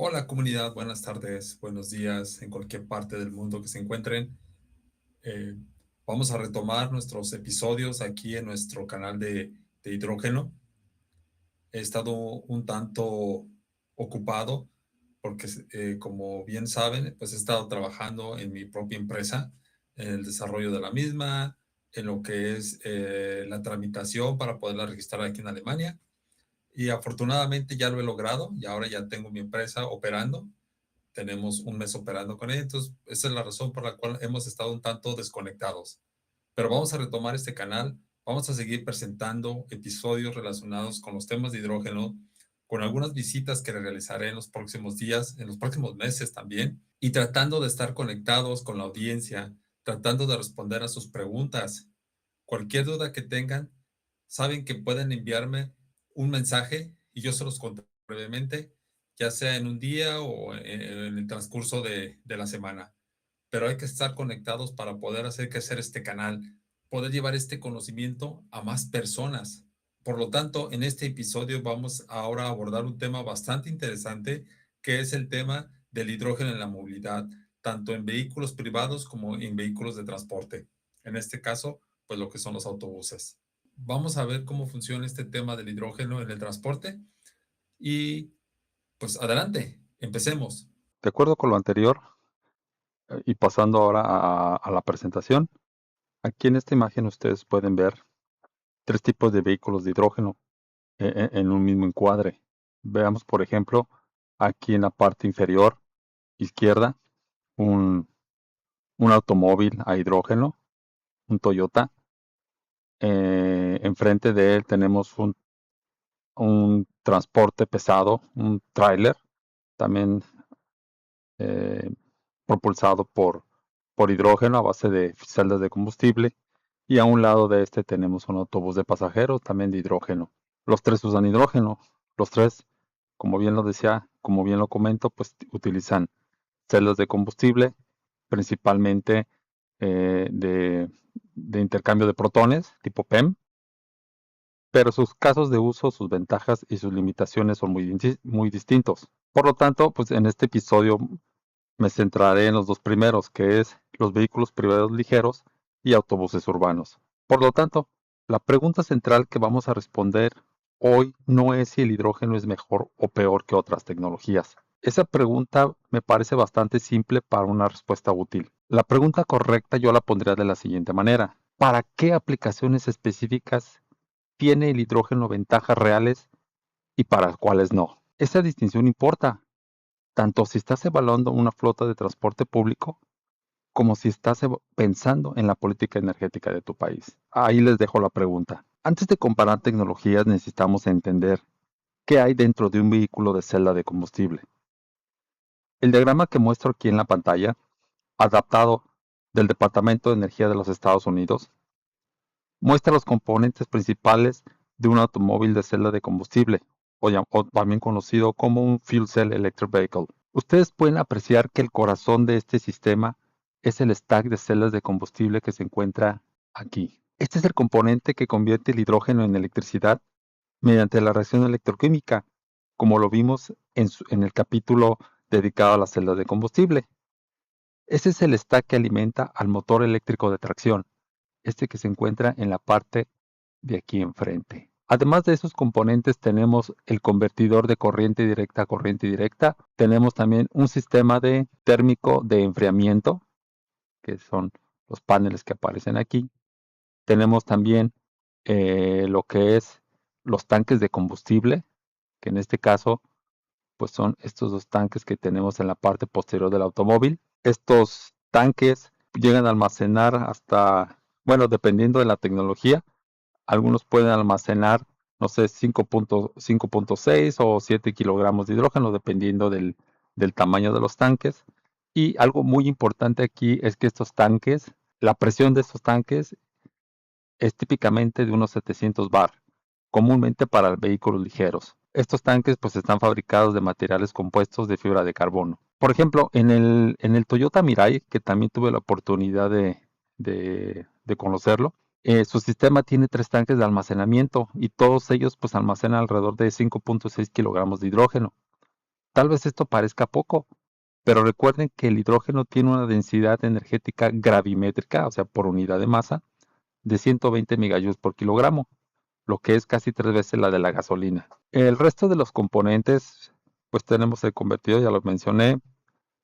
Hola comunidad, buenas tardes, buenos días en cualquier parte del mundo que se encuentren. Eh, Vamos a retomar nuestros episodios aquí en nuestro canal de hidrógeno. He estado un tanto ocupado porque, como bien saben, pues he estado trabajando en mi propia empresa, en el desarrollo de la misma, en lo que es la tramitación para poderla registrar aquí en Alemania. Y afortunadamente ya lo he logrado y ahora ya tengo mi empresa operando. Tenemos un mes operando con él, entonces esa es la razón por la cual hemos estado un tanto desconectados. Pero vamos a retomar este canal, vamos a seguir presentando episodios relacionados con los temas de hidrógeno, con algunas visitas que realizaré en los próximos días, en los próximos meses también, y tratando de estar conectados con la audiencia, tratando de responder a sus preguntas. Cualquier duda que tengan, saben que pueden enviarme un mensaje y yo se los contaré brevemente, ya sea en un día o en el transcurso de la semana. Pero hay que estar conectados para poder hacer crecer este canal, poder llevar este conocimiento a más personas. Por lo tanto, en este episodio vamos ahora a abordar un tema bastante interesante, que es el tema del hidrógeno en la movilidad, tanto en vehículos privados como en vehículos de transporte. En este caso, pues lo que son los autobuses. Vamos a ver cómo funciona este tema del hidrógeno en el transporte y pues adelante, empecemos. De acuerdo con lo anterior, y pasando ahora a la presentación, aquí en esta imagen ustedes pueden ver tres tipos de vehículos de hidrógeno en un mismo encuadre. Veamos, por ejemplo, aquí en la parte inferior izquierda, un, un automóvil a hidrógeno, un Toyota. Enfrente de él tenemos un transporte pesado, un tráiler, también eh, propulsado por hidrógeno a base de celdas de combustible. Y a un lado de este tenemos un autobús de pasajeros también de hidrógeno. Los tres usan hidrógeno. Los tres, como bien lo decía, como bien lo comento, pues utilizan celdas de combustible, principalmente de intercambio de protones, tipo PEM, pero sus casos de uso, sus ventajas y sus limitaciones son muy distintos. Por lo tanto, pues en este episodio me centraré en los dos primeros, que es los vehículos privados ligeros y autobuses urbanos. Por lo tanto, la pregunta central que vamos a responder hoy no es si el hidrógeno es mejor o peor que otras tecnologías. Esa pregunta me parece bastante simple para una respuesta útil. La pregunta correcta yo la pondría de la siguiente manera. ¿Para qué aplicaciones específicas tiene el hidrógeno ventajas reales y para cuáles no? Esa distinción importa, tanto si estás evaluando una flota de transporte público como si estás pensando en la política energética de tu país. Ahí les dejo la pregunta. Antes de comparar tecnologías necesitamos entender qué hay dentro de un vehículo de celda de combustible. El diagrama que muestro aquí en la pantalla, adaptado del Departamento de Energía de los Estados Unidos, muestra los componentes principales de un automóvil de celda de combustible, o también conocido como un Fuel Cell Electric Vehicle. Ustedes pueden apreciar que el corazón de este sistema es el stack de celdas de combustible que se encuentra aquí. Este es el componente que convierte el hidrógeno en electricidad mediante la reacción electroquímica, como lo vimos en el capítulo dedicado a las celdas de combustible. Ese es el stack que alimenta al motor eléctrico de tracción, este que se encuentra en la parte de aquí enfrente. Además de esos componentes tenemos el convertidor de corriente directa a corriente directa. Tenemos también un sistema de térmico de enfriamiento, que son los paneles que aparecen aquí. Tenemos también lo que es los tanques de combustible, que en este caso pues son estos dos tanques que tenemos en la parte posterior del automóvil. Estos tanques llegan a almacenar hasta, bueno, dependiendo de la tecnología, algunos pueden almacenar, no sé, 5.6 o 7 kilogramos de hidrógeno, dependiendo del tamaño de los tanques. Y algo muy importante aquí es que estos tanques, la presión de estos tanques es típicamente de unos 700 bar, comúnmente para vehículos ligeros. Estos tanques pues están fabricados de materiales compuestos de fibra de carbono. Por ejemplo, en el Toyota Mirai, que también tuve la oportunidad de conocerlo, su sistema tiene tres tanques de almacenamiento y todos ellos pues almacenan alrededor de 5.6 kilogramos de hidrógeno. Tal vez esto parezca poco, pero recuerden que el hidrógeno tiene una densidad energética gravimétrica, o sea, por unidad de masa, de 120 megajoules por kilogramo, lo que es casi 3 veces la de la gasolina. El resto de los componentes, pues tenemos el convertidor, ya lo mencioné,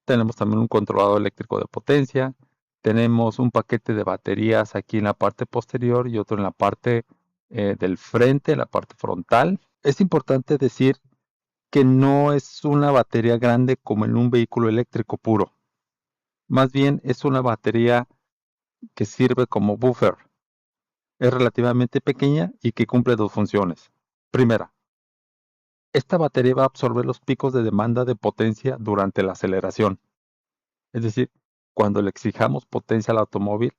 tenemos también un controlador eléctrico de potencia, tenemos un paquete de baterías aquí en la parte posterior y otro en la parte del frente, la parte frontal. Es importante decir que no es una batería grande como en un vehículo eléctrico puro. Más bien es una batería que sirve como buffer. Es relativamente pequeña y que cumple dos funciones. Primera, esta batería va a absorber los picos de demanda de potencia durante la aceleración. Es decir, cuando le exijamos potencia al automóvil,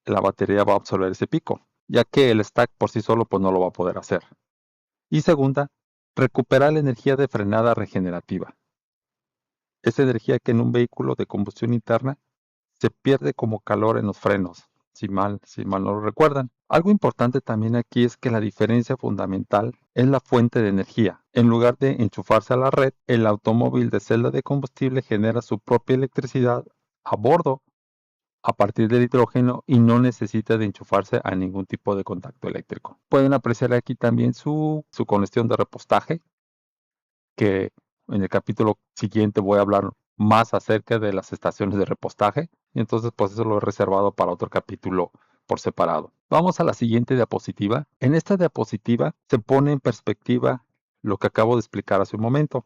la batería va a absorber ese pico, ya que el stack por sí solo pues no lo va a poder hacer. Y segunda, recuperar la energía de frenada regenerativa. Esa energía que en un vehículo de combustión interna se pierde como calor en los frenos, si mal no lo recuerdan. Algo importante también aquí es que la diferencia fundamental es la fuente de energía. En lugar de enchufarse a la red, el automóvil de celda de combustible genera su propia electricidad a bordo a partir del hidrógeno y no necesita de enchufarse a ningún tipo de contacto eléctrico. Pueden apreciar aquí también su conexión de repostaje, que en el capítulo siguiente voy a hablar más acerca de las estaciones de repostaje. Y entonces, pues eso lo he reservado para otro capítulo por separado. Vamos a la siguiente diapositiva. En esta diapositiva se pone en perspectiva lo que acabo de explicar hace un momento.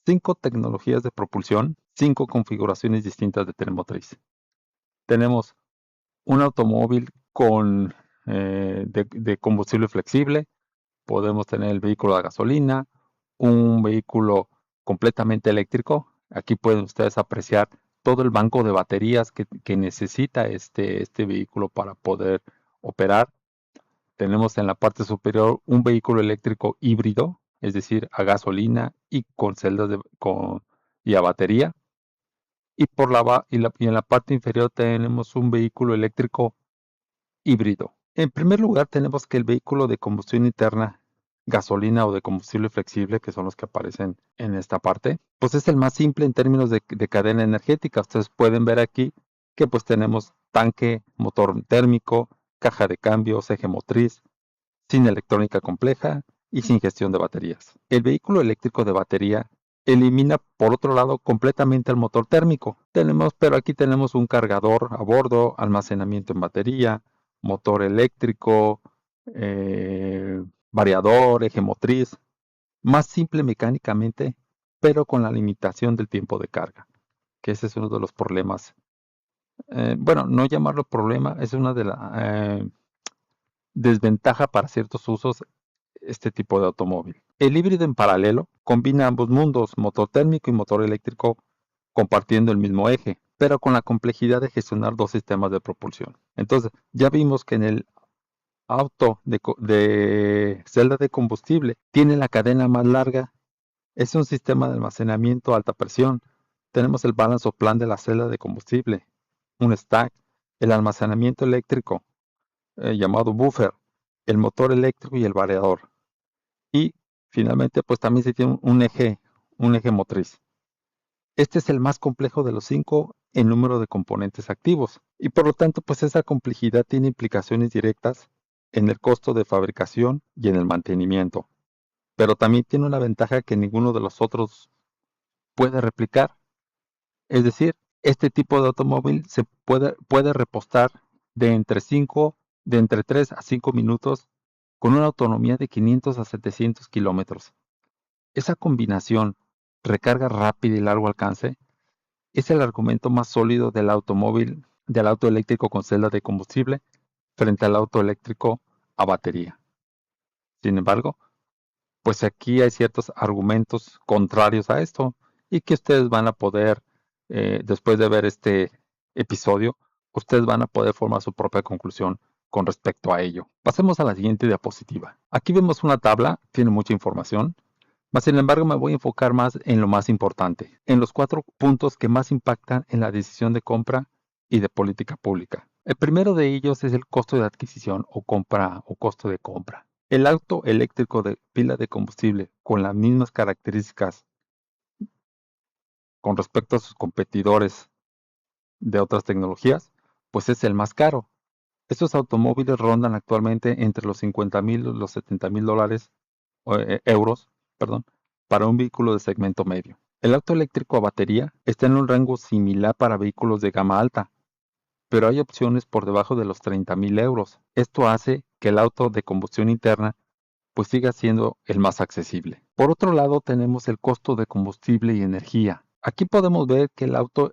5 tecnologías de propulsión, 5 configuraciones distintas de tren motriz. Tenemos un automóvil de combustible flexible, podemos tener el vehículo de gasolina, un vehículo completamente eléctrico. Aquí pueden ustedes apreciar todo el banco de baterías que necesita este vehículo para poder operar. Tenemos en la parte superior un vehículo eléctrico híbrido, es decir, a gasolina y con celdas y a batería. Y en la parte inferior tenemos un vehículo eléctrico híbrido. En primer lugar, tenemos que el vehículo de combustión interna, gasolina o de combustible flexible, que son los que aparecen en esta parte, pues es el más simple en términos de cadena energética. Ustedes pueden ver aquí que pues tenemos tanque, motor térmico, caja de cambios, eje motriz, sin electrónica compleja y sin gestión de baterías. El vehículo eléctrico de batería elimina, por otro lado, completamente el motor térmico. Pero aquí tenemos un cargador a bordo, almacenamiento en batería, motor eléctrico, variador, eje motriz, más simple mecánicamente, pero con la limitación del tiempo de carga, que ese es uno de los problemas. Bueno, no llamarlo problema, es una de las desventaja para ciertos usos este tipo de automóvil. El híbrido en paralelo combina ambos mundos, motor térmico y motor eléctrico, compartiendo el mismo eje, pero con la complejidad de gestionar dos sistemas de propulsión. Entonces, ya vimos que en el auto de celda de combustible tiene la cadena más larga, es un sistema de almacenamiento a alta presión. Tenemos el balance of plant de la celda de combustible, un stack, el almacenamiento eléctrico, llamado buffer, el motor eléctrico y el variador. Y finalmente, pues también se tiene un eje motriz. Este es el más complejo de los 5 en número de componentes activos. Y por lo tanto, pues esa complejidad tiene implicaciones directas en el costo de fabricación y en el mantenimiento. Pero también tiene una ventaja que ninguno de los otros puede replicar. Es decir, este tipo de automóvil se puede repostar de entre 3 a 5 minutos con una autonomía de 500 a 700 kilómetros. Esa combinación, recarga rápida y largo alcance, es el argumento más sólido del auto eléctrico con celda de combustible frente al auto eléctrico a batería. Sin embargo, pues aquí hay ciertos argumentos contrarios a esto y que ustedes van a poder, después de ver este episodio, ustedes van a poder formar su propia conclusión con respecto a ello. Pasemos a la siguiente diapositiva. Aquí vemos una tabla, tiene mucha información, mas sin embargo me voy a enfocar más en lo más importante, en los 4 puntos que más impactan en la decisión de compra y de política pública. El primero de ellos es el costo de adquisición o costo de compra. El auto eléctrico de pila de combustible con las mismas características con respecto a sus competidores de otras tecnologías, pues es el más caro. Estos automóviles rondan actualmente entre los 50,000 y los 70,000 dólares, euros, perdón, para un vehículo de segmento medio. El auto eléctrico a batería está en un rango similar para vehículos de gama alta, pero hay opciones por debajo de los 30,000 euros. Esto hace que el auto de combustión interna pues siga siendo el más accesible. Por otro lado, tenemos el costo de combustible y energía. Aquí podemos ver que el auto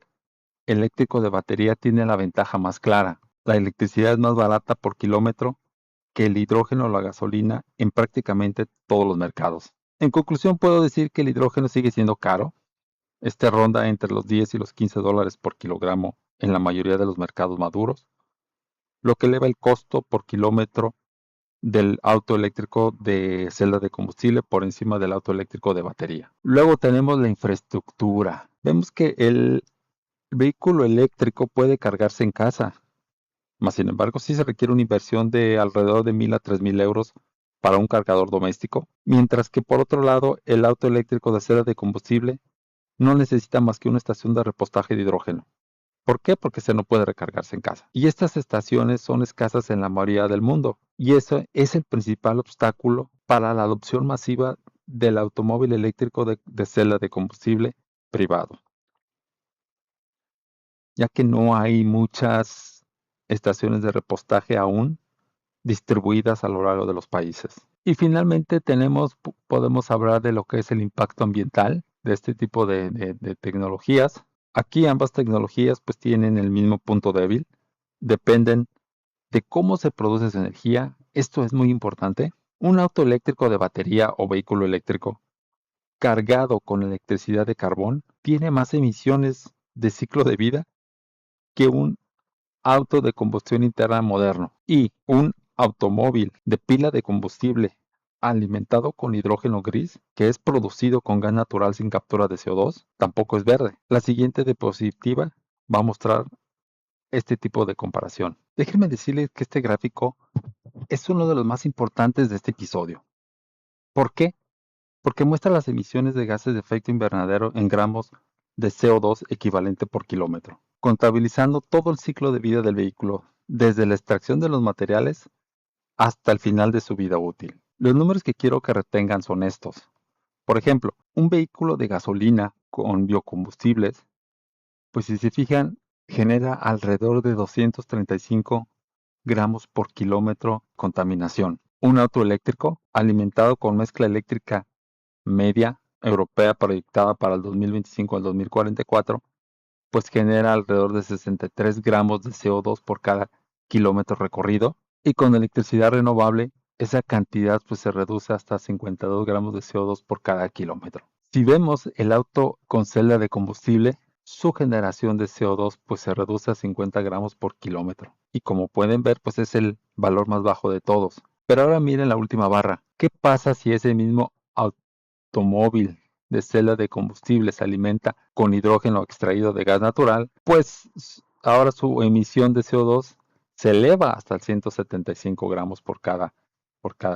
eléctrico de batería tiene la ventaja más clara. La electricidad es más barata por kilómetro que el hidrógeno o la gasolina en prácticamente todos los mercados. En conclusión, puedo decir que el hidrógeno sigue siendo caro. Este ronda entre los 10 y los 15 dólares por kilogramo en la mayoría de los mercados maduros, lo que eleva el costo por kilómetro del auto eléctrico de celda de combustible por encima del auto eléctrico de batería. Luego tenemos la infraestructura. Vemos que el vehículo eléctrico puede cargarse en casa, mas sin embargo sí se requiere una inversión de alrededor de 1,000 a 3,000 euros para un cargador doméstico, mientras que por otro lado el auto eléctrico de celda de combustible no necesita más que una estación de repostaje de hidrógeno. ¿Por qué? Porque se no puede recargarse en casa. Y estas estaciones son escasas en la mayoría del mundo. Y eso es el principal obstáculo para la adopción masiva del automóvil eléctrico de celda de combustible privado, ya que no hay muchas estaciones de repostaje aún distribuidas a lo largo de los países. Y finalmente podemos hablar de lo que es el impacto ambiental de este tipo de tecnologías. Aquí ambas tecnologías pues tienen el mismo punto débil, dependen de cómo se produce esa energía. Esto es muy importante. Un auto eléctrico de batería o vehículo eléctrico cargado con electricidad de carbón tiene más emisiones de ciclo de vida que un auto de combustión interna moderno, y un automóvil de pila de combustible alimentado con hidrógeno gris, que es producido con gas natural sin captura de CO2, tampoco es verde. La siguiente diapositiva va a mostrar este tipo de comparación. Déjenme decirles que este gráfico es uno de los más importantes de este episodio. ¿Por qué? Porque muestra las emisiones de gases de efecto invernadero en gramos de CO2 equivalente por kilómetro, contabilizando todo el ciclo de vida del vehículo, desde la extracción de los materiales hasta el final de su vida útil. Los números que quiero que retengan son estos. Por ejemplo, un vehículo de gasolina con biocombustibles, pues si se fijan, genera alrededor de 235 gramos por kilómetro de contaminación. Un auto eléctrico alimentado con mezcla eléctrica media europea proyectada para el 2025 al 2044, pues genera alrededor de 63 gramos de CO2 por cada kilómetro recorrido, y con electricidad renovable esa cantidad pues se reduce hasta 52 gramos de CO2 por cada kilómetro. Si vemos el auto con celda de combustible, su generación de CO2 pues se reduce a 50 gramos por kilómetro. Y como pueden ver, pues es el valor más bajo de todos. Pero ahora miren la última barra. ¿Qué pasa si ese mismo automóvil de celda de combustible se alimenta con hidrógeno extraído de gas natural? Pues ahora su emisión de CO2 se eleva hasta el 175 gramos por cada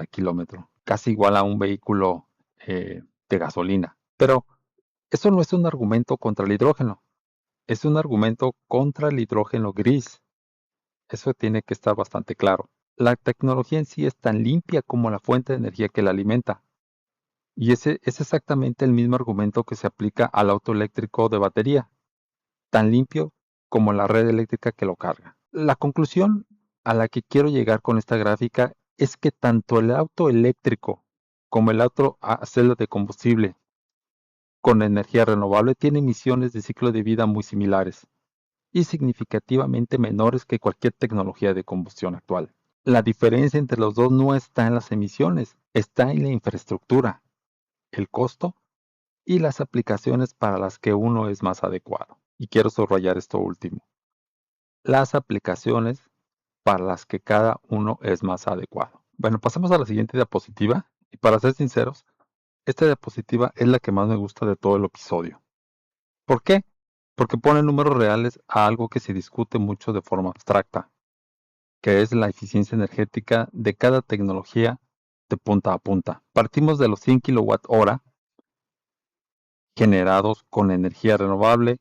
kilómetro, casi igual a un vehículo de gasolina. Pero eso no es un argumento contra el hidrógeno, es un argumento contra el hidrógeno gris. Eso tiene que estar bastante claro. La tecnología en sí es tan limpia como la fuente de energía que la alimenta. Y ese es exactamente el mismo argumento que se aplica al auto eléctrico de batería, tan limpio como la red eléctrica que lo carga. La conclusión a la que quiero llegar con esta gráfica es que tanto el auto eléctrico como el auto a celda de combustible con energía renovable tiene emisiones de ciclo de vida muy similares y significativamente menores que cualquier tecnología de combustión actual. La diferencia entre los dos no está en las emisiones, está en la infraestructura, el costo y las aplicaciones para las que uno es más adecuado. Y quiero subrayar esto último. Las aplicaciones para las que cada uno es más adecuado. Bueno, pasamos a la siguiente diapositiva. Y para ser sinceros, esta diapositiva es la que más me gusta de todo el episodio. ¿Por qué? Porque pone números reales a algo que se discute mucho de forma abstracta, que es la eficiencia energética de cada tecnología de punta a punta. Partimos de los 100 kWh generados con energía renovable,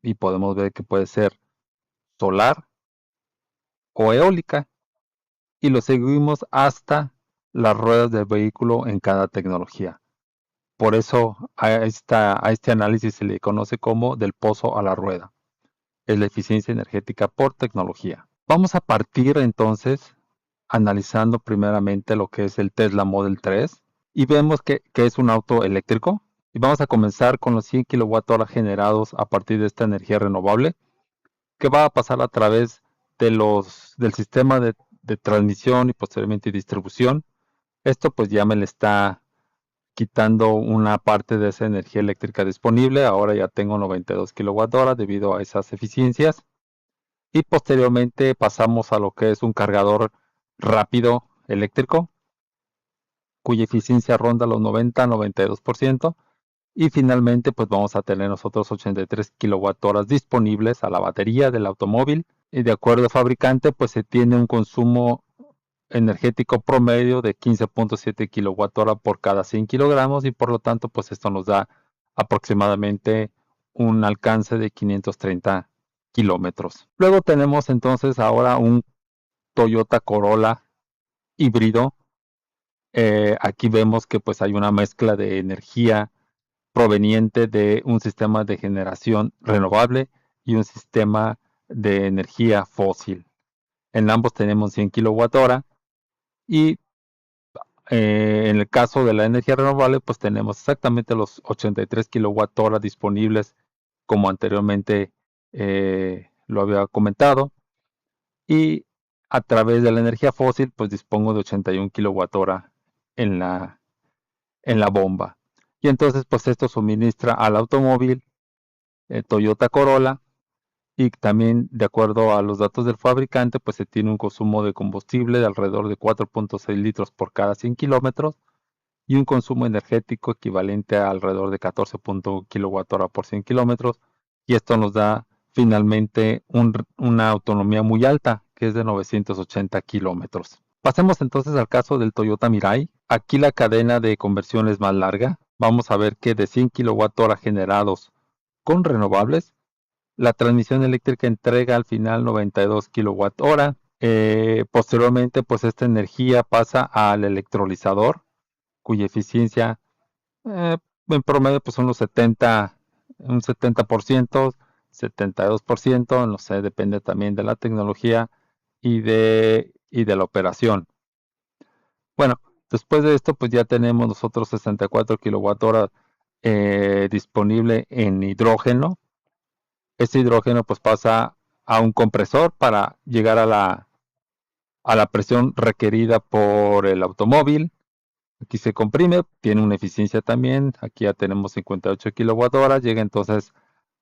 y podemos ver que puede ser solar o eólica, y lo seguimos hasta las ruedas del vehículo en cada tecnología. Por eso a este análisis se le conoce como del pozo a la rueda. Es la eficiencia energética por tecnología. Vamos a partir entonces analizando primeramente lo que es el Tesla Model 3 y vemos que es un auto eléctrico. Y vamos a comenzar con los 100 kWh generados a partir de esta energía renovable, que va a pasar a través del sistema de transmisión y posteriormente distribución. Esto pues ya me le está quitando una parte de esa energía eléctrica disponible. Ahora ya tengo 92 kWh debido a esas eficiencias. Y posteriormente pasamos a lo que es un cargador rápido eléctrico, cuya eficiencia ronda los 90-92%. Y finalmente pues vamos a tener nosotros 83 kWh disponibles a la batería del automóvil. Y de acuerdo al fabricante pues se tiene un consumo energético promedio de 15.7 kWh por cada 100 kilogramos, y por lo tanto pues esto nos da aproximadamente un alcance de 530 kilómetros. Luego tenemos entonces ahora un Toyota Corolla híbrido. Aquí vemos que pues hay una mezcla de energía proveniente de un sistema de generación renovable y un sistema de energía fósil. En ambos tenemos 100 kWh, y en el caso de la energía renovable, pues tenemos exactamente los 83 kWh disponibles, como anteriormente lo había comentado. Y a través de la energía fósil, pues dispongo de 81 kWh en la bomba. Y entonces, pues esto suministra al automóvil Toyota Corolla, y también de acuerdo a los datos del fabricante, pues se tiene un consumo de combustible de alrededor de 4.6 litros por cada 100 kilómetros y un consumo energético equivalente a alrededor de 14 kWh por 100 kilómetros, y esto nos da finalmente una autonomía muy alta, que es de 980 kilómetros. Pasemos entonces al caso del Toyota Mirai. Aquí la cadena de conversión es más larga. Vamos a ver que de 100 kWh generados con renovables, la transmisión eléctrica entrega al final 92 kWh. Posteriormente, pues esta energía pasa al electrolizador, cuya eficiencia en promedio pues son un 70%, 72%, no sé, depende también de la tecnología y de la operación. Bueno, después de esto pues ya tenemos nosotros 64 kWh disponible en hidrógeno. Este hidrógeno pues pasa a un compresor para llegar a la presión requerida por el automóvil. Aquí se comprime, tiene una eficiencia también. Aquí ya tenemos 58 kWh. Llega entonces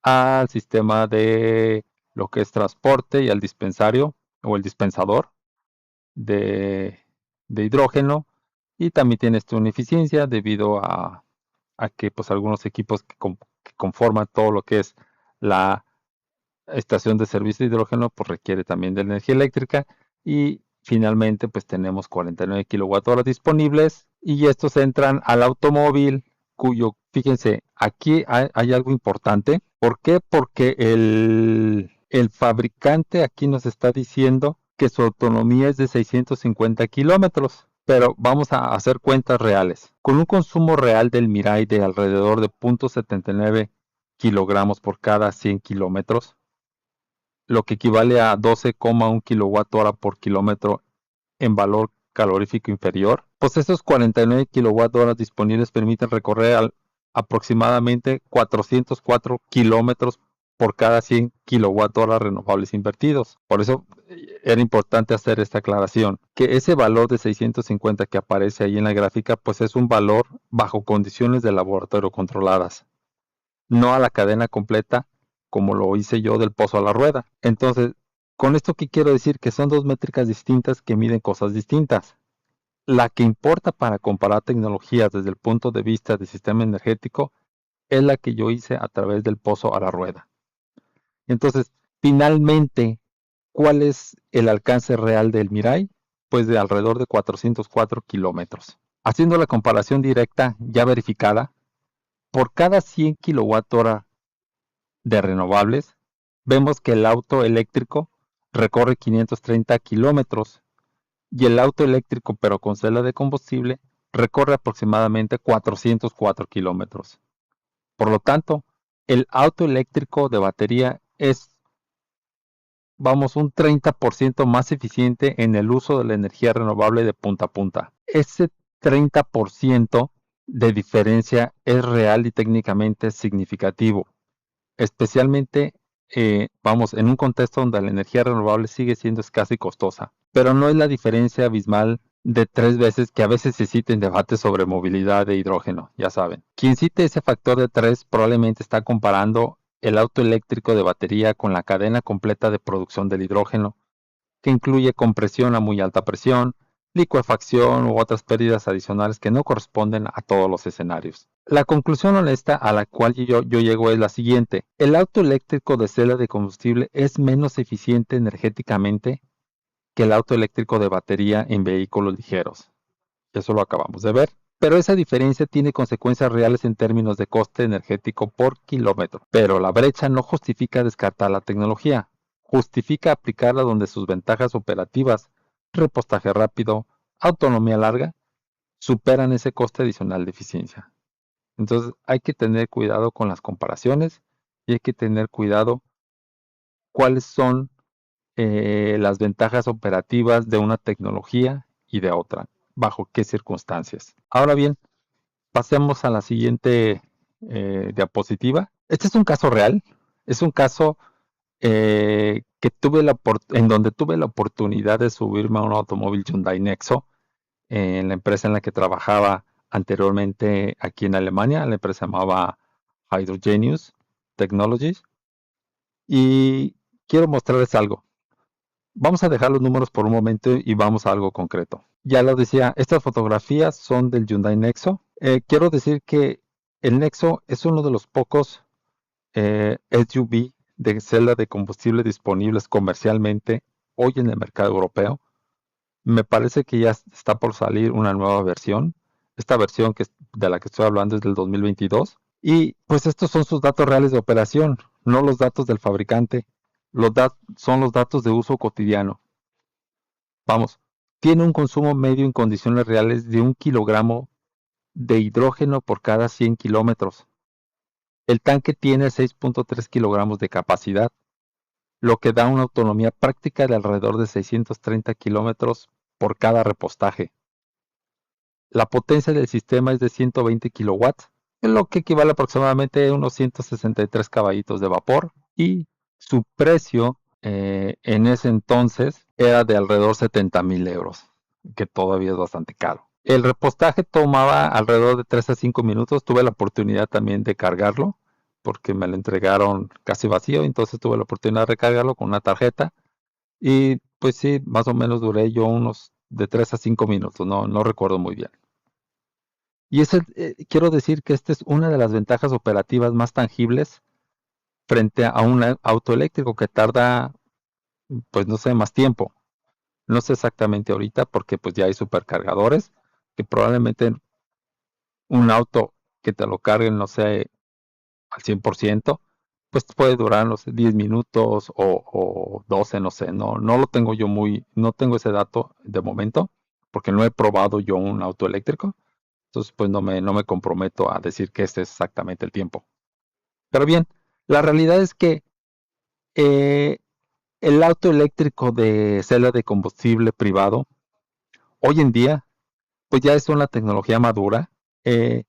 al sistema de lo que es transporte y al dispensario o el dispensador de hidrógeno. Y también tiene una eficiencia debido a que pues algunos equipos que conforman todo lo que es la estación de servicio de hidrógeno pues requiere también de energía eléctrica. Y finalmente pues tenemos 49 kWh disponibles, y estos entran al automóvil, fíjense, aquí hay algo importante. ¿Por qué? Porque el fabricante aquí nos está diciendo que su autonomía es de 650 kilómetros. Pero vamos a hacer cuentas reales. Con un consumo real del Mirai de alrededor de 0.79 kilogramos por cada 100 kilómetros, lo que equivale a 12,1 kWh por kilómetro en valor calorífico inferior, pues estos 49 kWh disponibles permiten recorrer aproximadamente 404 kilómetros por cada 100 kWh renovables invertidos. Por eso era importante hacer esta aclaración, que ese valor de 650 que aparece ahí en la gráfica, pues es un valor bajo condiciones de laboratorio controladas, no a la cadena completa como lo hice yo del pozo a la rueda. Entonces, con esto que quiero decir, que son dos métricas distintas que miden cosas distintas. La que importa para comparar tecnologías desde el punto de vista del sistema energético es la que yo hice a través del pozo a la rueda. Entonces, finalmente, ¿cuál es el alcance real del Mirai? Pues de alrededor de 404 kilómetros. Haciendo la comparación directa ya verificada, por cada 100 kWh de renovables, vemos que el auto eléctrico recorre 530 kilómetros y el auto eléctrico pero con celda de combustible recorre aproximadamente 404 kilómetros. Por lo tanto, el auto eléctrico de batería es, vamos, un 30% más eficiente en el uso de la energía renovable de punta a punta. Ese 30% de diferencia es real y técnicamente significativo, especialmente, vamos, en un contexto donde la energía renovable sigue siendo escasa y costosa, pero no es la diferencia abismal de 3 veces que a veces se cita en debates sobre movilidad de hidrógeno, ya saben. Quien cite ese factor de 3 probablemente está comparando el auto eléctrico de batería con la cadena completa de producción del hidrógeno, que incluye compresión a muy alta presión, licuefacción u otras pérdidas adicionales que no corresponden a todos los escenarios. La conclusión honesta a la cual yo llego es la siguiente. El auto eléctrico de celda de combustible es menos eficiente energéticamente que el auto eléctrico de batería en vehículos ligeros. Eso lo acabamos de ver. Pero esa diferencia tiene consecuencias reales en términos de coste energético por kilómetro. Pero la brecha no justifica descartar la tecnología. Justifica aplicarla donde sus ventajas operativas, repostaje rápido, autonomía larga, superan ese coste adicional de eficiencia. Entonces hay que tener cuidado con las comparaciones y hay que tener cuidado cuáles son las ventajas operativas de una tecnología y de otra, bajo qué circunstancias. Ahora bien, pasemos a la siguiente diapositiva. Este es un caso real, es un caso en donde tuve la oportunidad de subirme a un automóvil Hyundai Nexo en la empresa en la que trabajaba anteriormente aquí en Alemania. La empresa se llamaba Hydrogenius Technologies. Y quiero mostrarles algo. Vamos a dejar los números por un momento y vamos a algo concreto. Ya lo decía, estas fotografías son del Hyundai Nexo. Quiero decir que el Nexo es uno de los pocos SUV de celda de combustible disponibles comercialmente hoy en el mercado europeo. Me parece que ya está por salir una nueva versión. Esta versión de la que estoy hablando es del 2022. Y pues estos son sus datos reales de operación, no los datos del fabricante. Son los datos de uso cotidiano. Vamos, tiene un consumo medio en condiciones reales de 1 kilogramo de hidrógeno por cada 100 kilómetros. El tanque tiene 6.3 kilogramos de capacidad, lo que da una autonomía práctica de alrededor de 630 kilómetros por cada repostaje. La potencia del sistema es de 120 kilowatts, lo que equivale aproximadamente a unos 163 caballitos de vapor, y su precio en ese entonces era de alrededor 70,000 euros, que todavía es bastante caro. El repostaje tomaba alrededor de 3 a 5 minutos. Tuve la oportunidad también de cargarlo porque me lo entregaron casi vacío, entonces tuve la oportunidad de recargarlo con una tarjeta y pues sí, más o menos duré yo unos de 3 a 5 minutos, no recuerdo muy bien. Y quiero decir que esta es una de las ventajas operativas más tangibles frente a un auto eléctrico que tarda, pues no sé, más tiempo. No sé exactamente ahorita porque pues ya hay supercargadores que probablemente un auto que te lo carguen, no sé, al 100%, pues puede durar, no sé, 10 minutos o 12, no sé, no lo tengo yo no tengo ese dato de momento, porque no he probado yo un auto eléctrico, entonces pues no me comprometo a decir que este es exactamente el tiempo. Pero bien, la realidad es que eh, el auto eléctrico de celda de combustible privado, hoy en día, pues ya es una tecnología madura. eh,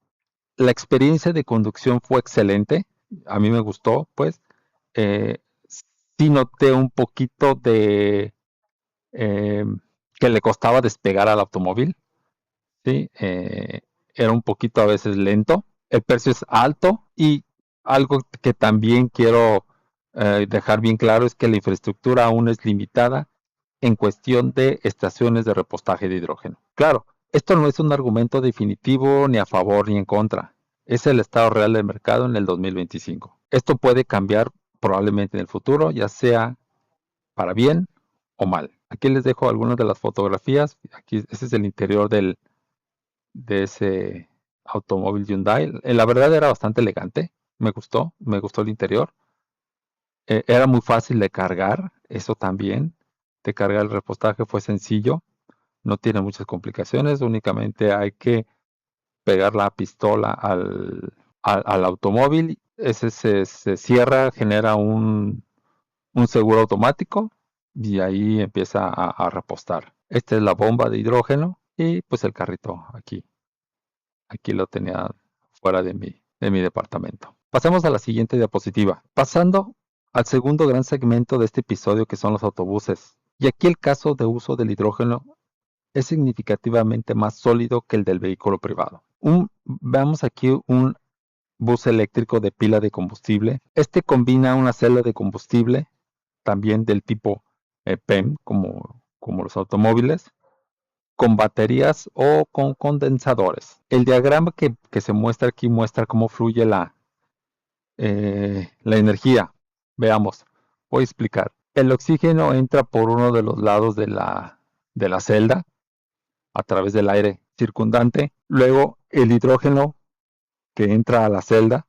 la experiencia de conducción fue excelente, a mí me gustó, pues. Eh, sí noté un poquito de eh, que le costaba despegar al automóvil, ¿sí? Era un poquito a veces lento. El precio es alto y algo que también quiero dejar bien claro es que la infraestructura aún es limitada en cuestión de estaciones de repostaje de hidrógeno. Claro, esto no es un argumento definitivo ni a favor ni en contra. Es el estado real del mercado en el 2025. Esto puede cambiar probablemente en el futuro, ya sea para bien o mal. Aquí les dejo algunas de las fotografías. Aquí, ese es el interior de ese automóvil Hyundai. La verdad era bastante elegante, me gustó el interior. Era muy fácil de cargar, eso también. De cargar el repostaje fue sencillo, no tiene muchas complicaciones, únicamente hay que pegar la pistola al automóvil, ese se cierra, genera un seguro automático y ahí empieza a repostar. Esta es la bomba de hidrógeno y pues el carrito aquí lo tenía fuera de mi departamento. Pasemos a la siguiente diapositiva. Pasando al segundo gran segmento de este episodio, que son los autobuses. Y aquí el caso de uso del hidrógeno es significativamente más sólido que el del vehículo privado. Veamos aquí un bus eléctrico de pila de combustible. Este combina una celda de combustible, también del tipo PEM, como los automóviles, con baterías o con condensadores. El diagrama que se muestra aquí muestra cómo fluye la energía. Veamos, voy a explicar. El oxígeno entra por uno de los lados de la celda a través del aire circundante. Luego el hidrógeno que entra a la celda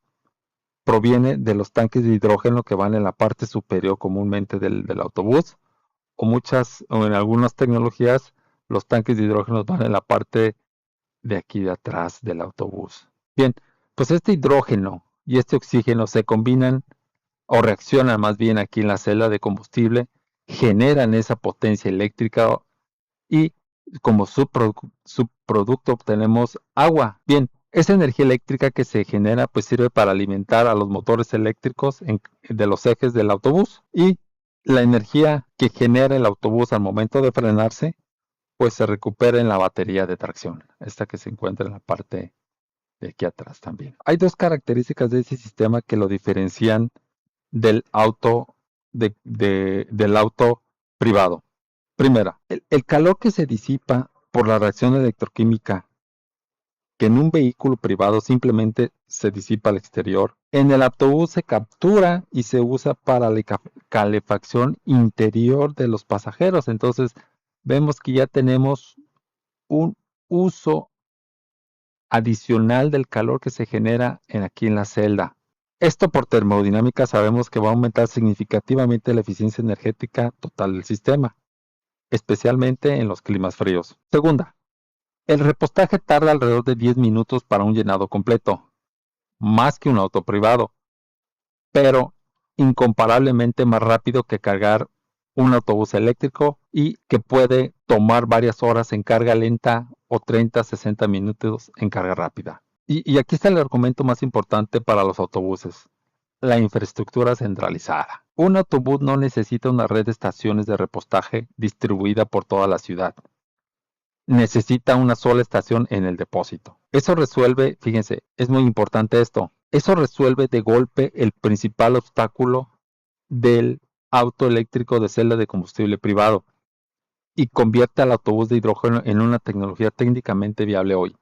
proviene de los tanques de hidrógeno que van en la parte superior comúnmente del autobús, o en algunas tecnologías los tanques de hidrógeno van en la parte de aquí de atrás del autobús. Bien, pues este hidrógeno y este oxígeno se combinan o reaccionan más bien aquí en la celda de combustible, generan esa potencia eléctrica y como subproducto obtenemos agua. Bien, esa energía eléctrica que se genera pues sirve para alimentar a los motores eléctricos de los ejes del autobús, y la energía que genera el autobús al momento de frenarse pues se recupera en la batería de tracción, esta que se encuentra en la parte de aquí atrás también. Hay dos características de ese sistema que lo diferencian del auto del auto privado. Primera, el calor que se disipa por la reacción electroquímica, que en un vehículo privado simplemente se disipa al exterior, en el autobús se captura y se usa para la calefacción interior de los pasajeros. Entonces, vemos que ya tenemos un uso adicional del calor que se genera aquí en la celda. Esto por termodinámica sabemos que va a aumentar significativamente la eficiencia energética total del sistema, especialmente en los climas fríos. Segunda, el repostaje tarda alrededor de 10 minutos para un llenado completo, más que un auto privado, pero incomparablemente más rápido que cargar un autobús eléctrico, y que puede tomar varias horas en carga lenta o 30-60 minutos en carga rápida. Y aquí está el argumento más importante para los autobuses: la infraestructura centralizada. Un autobús no necesita una red de estaciones de repostaje distribuida por toda la ciudad. Necesita una sola estación en el depósito. Eso resuelve, fíjense, es muy importante esto, eso resuelve de golpe el principal obstáculo del auto eléctrico de celda de combustible privado y convierte al autobús de hidrógeno en una tecnología técnicamente viable hoy.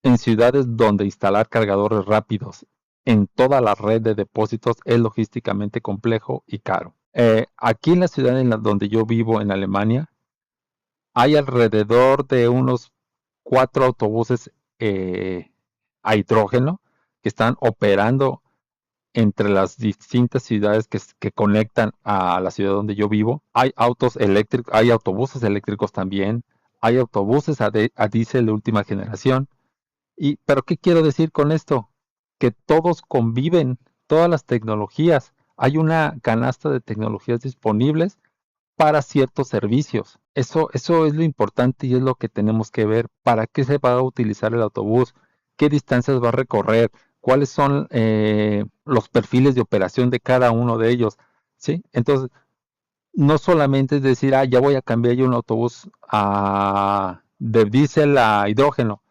En ciudades donde instalar cargadores rápidos en toda la red de depósitos es logísticamente complejo y caro. Aquí en la ciudad donde yo vivo, en Alemania, hay alrededor de unos 4 autobuses a hidrógeno que están operando entre las distintas ciudades que conectan a la ciudad donde yo vivo. Hay autos eléctricos, hay autobuses eléctricos también, hay autobuses a diésel de última generación. Pero ¿qué quiero decir con esto? Que todos conviven, todas las tecnologías. Hay una canasta de tecnologías disponibles para ciertos servicios. Eso es lo importante y es lo que tenemos que ver. ¿Para qué se va a utilizar el autobús? ¿Qué distancias va a recorrer? ¿Cuáles son los perfiles de operación de cada uno de ellos? ¿Sí? Entonces, no solamente es decir, ya voy a cambiar yo un autobús de diésel a hidrógeno.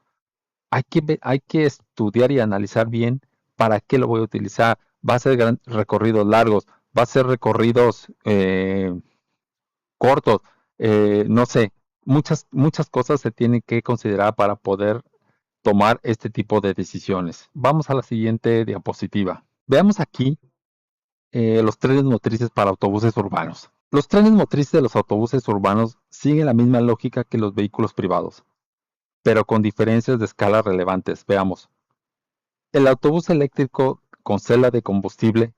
Hay que estudiar y analizar bien para qué lo voy a utilizar. Va a ser recorridos largos, va a ser recorridos cortos, no sé, muchas cosas se tienen que considerar para poder tomar este tipo de decisiones. Vamos a la siguiente diapositiva. Veamos aquí los trenes motrices para autobuses urbanos. Los trenes motrices de los autobuses urbanos siguen la misma lógica que los vehículos privados. pero con diferencias de escala relevantes. Veamos. El autobús eléctrico con celda de combustible,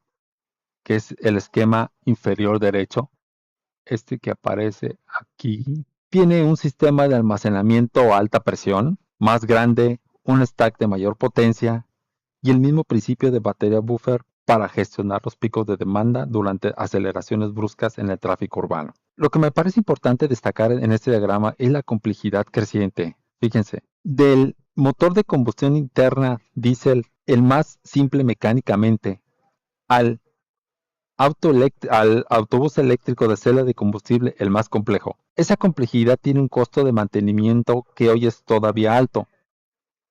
que es el esquema inferior derecho, este que aparece aquí, tiene un sistema de almacenamiento a alta presión, más grande, un stack de mayor potencia y el mismo principio de batería buffer para gestionar los picos de demanda durante aceleraciones bruscas en el tráfico urbano. Lo que me parece importante destacar en este diagrama es la complejidad creciente. Fíjense, del motor de combustión interna diésel, el más simple mecánicamente, al al autobús eléctrico de celda de combustible, el más complejo. Esa complejidad tiene un costo de mantenimiento que hoy es todavía alto,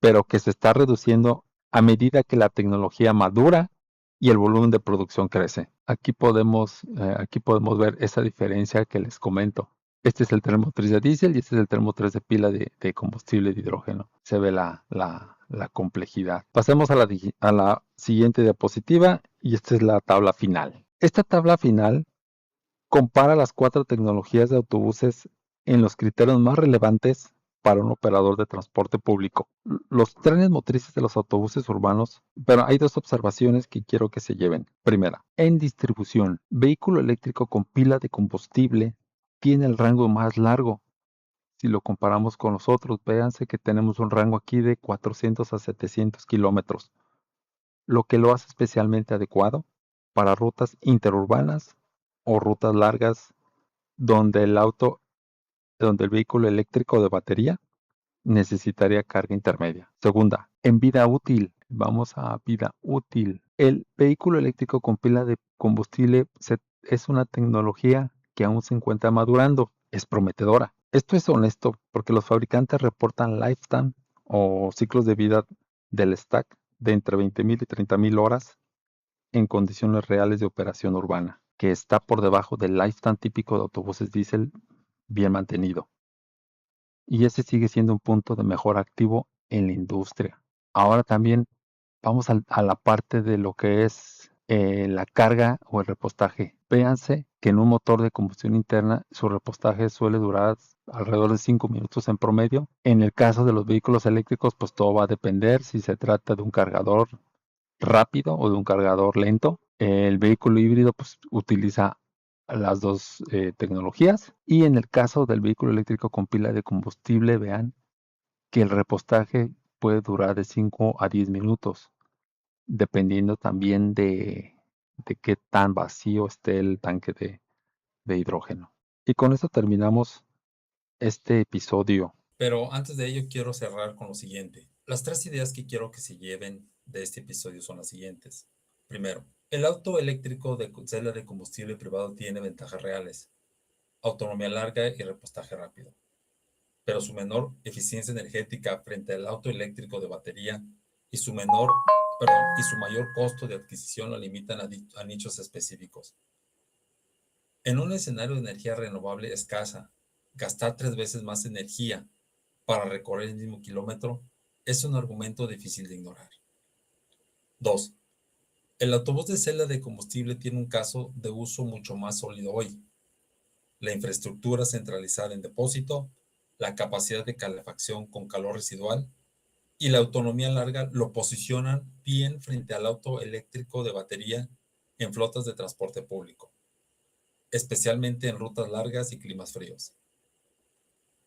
pero que se está reduciendo a medida que la tecnología madura y el volumen de producción crece. Aquí podemos ver esa diferencia que les comento. Este es el tren motriz de diésel y este es el tren motriz de pila de combustible de hidrógeno. Se ve la complejidad. Pasemos a la siguiente diapositiva y esta es la tabla final. Esta tabla final compara las 4 tecnologías de autobuses en los criterios más relevantes para un operador de transporte público. Los trenes motrices de los autobuses urbanos, pero hay 2 observaciones que quiero que se lleven. Primera, en distribución, vehículo eléctrico con pila de combustible tiene el rango más largo. Si lo comparamos con los otros, véanse que tenemos un rango aquí de 400 a 700 kilómetros, lo que lo hace especialmente adecuado para rutas interurbanas o rutas largas donde donde el vehículo eléctrico de batería necesitaría carga intermedia. Segunda, en vida útil, vamos a vida útil. El vehículo eléctrico con pila de combustible es una tecnología que aún se encuentra madurando, es prometedora. Esto es honesto porque los fabricantes reportan lifetime o ciclos de vida del stack de entre 20,000 y 30,000 horas en condiciones reales de operación urbana, que está por debajo del lifetime típico de autobuses diésel bien mantenido. Y ese sigue siendo un punto de mejora activo en la industria. Ahora también vamos a la parte de lo que es la carga o el repostaje. Véanse que en un motor de combustión interna su repostaje suele durar alrededor de 5 minutos en promedio. En el caso de los vehículos eléctricos, pues todo va a depender si se trata de un cargador rápido o de un cargador lento. El vehículo híbrido pues utiliza las 2 tecnologías y en el caso del vehículo eléctrico con pila de combustible, vean que el repostaje puede durar de 5 a 10 minutos, dependiendo también de qué tan vacío esté el tanque de hidrógeno. Y con esto terminamos este episodio. Pero antes de ello quiero cerrar con lo siguiente. Las 3 ideas que quiero que se lleven de este episodio son las siguientes. Primero, el auto eléctrico de celda de combustible privado tiene ventajas reales, autonomía larga y repostaje rápido, pero su menor eficiencia energética frente al auto eléctrico de batería y su y su mayor costo de adquisición lo limitan a nichos específicos. En un escenario de energía renovable escasa, gastar 3 veces más energía para recorrer el mismo kilómetro es un argumento difícil de ignorar. 2. El autobús de celda de combustible tiene un caso de uso mucho más sólido hoy. La infraestructura centralizada en depósito, la capacidad de calefacción con calor residual y la autonomía larga lo posicionan bien frente al auto eléctrico de batería en flotas de transporte público, especialmente en rutas largas y climas fríos.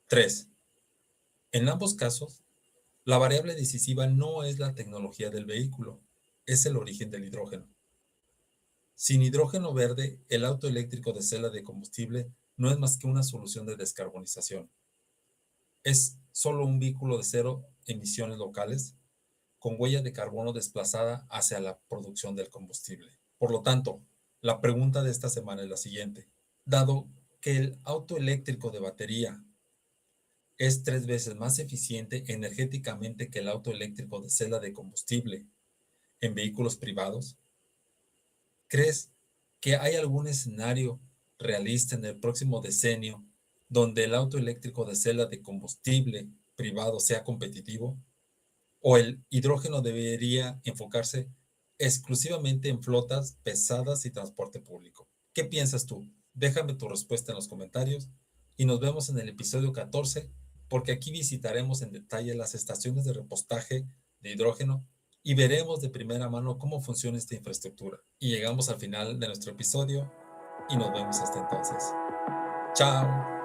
3. En ambos casos, la variable decisiva no es la tecnología del vehículo, es el origen del hidrógeno. Sin hidrógeno verde, el auto eléctrico de celda de combustible no es más que una solución de descarbonización. Es solo un vehículo de cero emisiones locales con huella de carbono desplazada hacia la producción del combustible. Por lo tanto, la pregunta de esta semana es la siguiente. Dado que el auto eléctrico de batería es 3 veces más eficiente energéticamente que el auto eléctrico de celda de combustible en vehículos privados, ¿crees que hay algún escenario realista en el próximo decenio donde el auto eléctrico de celda de combustible privado sea competitivo? ¿O el hidrógeno debería enfocarse exclusivamente en flotas pesadas y transporte público? ¿Qué piensas tú? Déjame tu respuesta en los comentarios y nos vemos en el episodio 14 porque aquí visitaremos en detalle las estaciones de repostaje de hidrógeno y veremos de primera mano cómo funciona esta infraestructura. Y llegamos al final de nuestro episodio y nos vemos hasta entonces. Chao.